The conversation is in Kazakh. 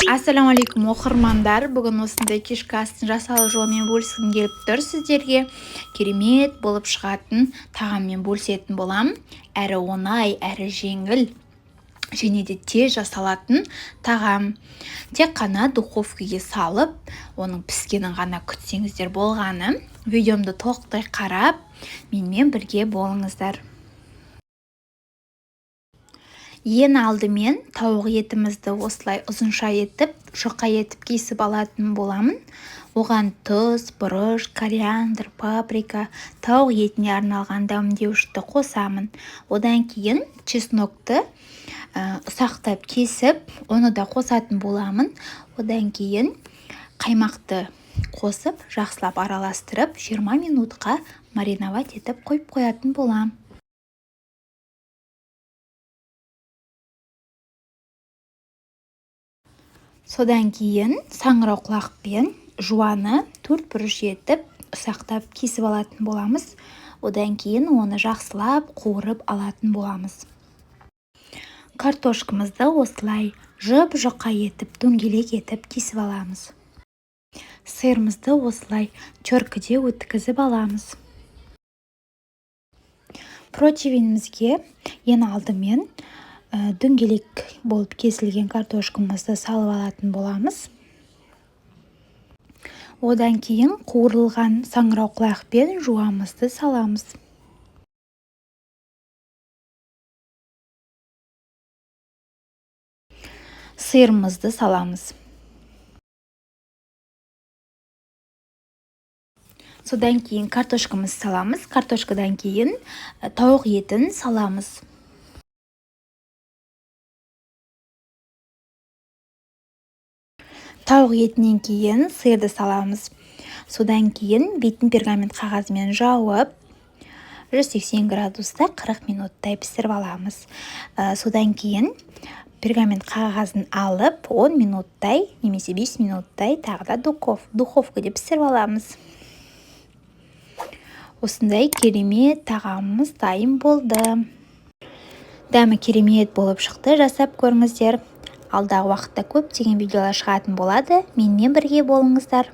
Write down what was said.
Ассаламалейкум оқырмандар, бүгін осындай кешкі астың жасалу жолымен бөліскім келіп тұр сіздерге. Керемет болып шығатын тағаммен бөлісетін болам. Әрі оңай, әрі жеңіл және де тез жасалатын тағам. Тек қана духовкаға салып, оның піскенін ғана күтсеңіздер болғаны. Видеомды толықтай қарап, менімен бірге болыңыздар. Ең алдымен тауық етімізді осылай ұзынша етіп, жұқа етіп кесіп алатын боламын. Оған тұз, бұрыш, кориандр, паприка, тауық етіне арналған дәмдеуішті қосамын. Одан кейін чеснокты ұсақтап кесіп, оны да қосатын боламын. Одан кейін қаймақты қосып, жақсылап араластырып, 20 минутқа мариновать етіп қойып қоятын болам. Содан кейін саңырауқұлақпен жуаны 4 бұрыш етіп ұсақтап кесіп алатын боламыз. Одан кейін оны жақсылап қуырып алатын боламыз. Картошкамызды осылай жұп-жұқа етіп, дөңгелек етіп кесіп аламыз. Сиырымызды осылай чөркіде өткізіп аламыз. Протеинімізге ең алдымен дөңгелек болып кесілген картошкамызды салып алатын боламыз. Одан кейін қуырылған саңырауқұлақпен жуамызды саламыз. Сиырымызды саламыз. Содан кейін картошкамызды саламыз. Картошкадан кейін тауық етін саламыз. Тауық етінен кейін сиырды саламыз. Содан кейін бетін пергамент қағазымен жауып, 180 градуста 40 минуттай пісіріп аламыз. Содан кейін пергамент қағазын алып, 10 минуттай, немесе 5 минуттай тағы да духовкада пісіріп аламыз. Осындай керемет тағамымыз дайын болды. Дәмі керемет болып шықты, жасап көріңіздер. Алдағы уақытта көптеген видеолар шығатын болады. Менімен бірге болыңыздар.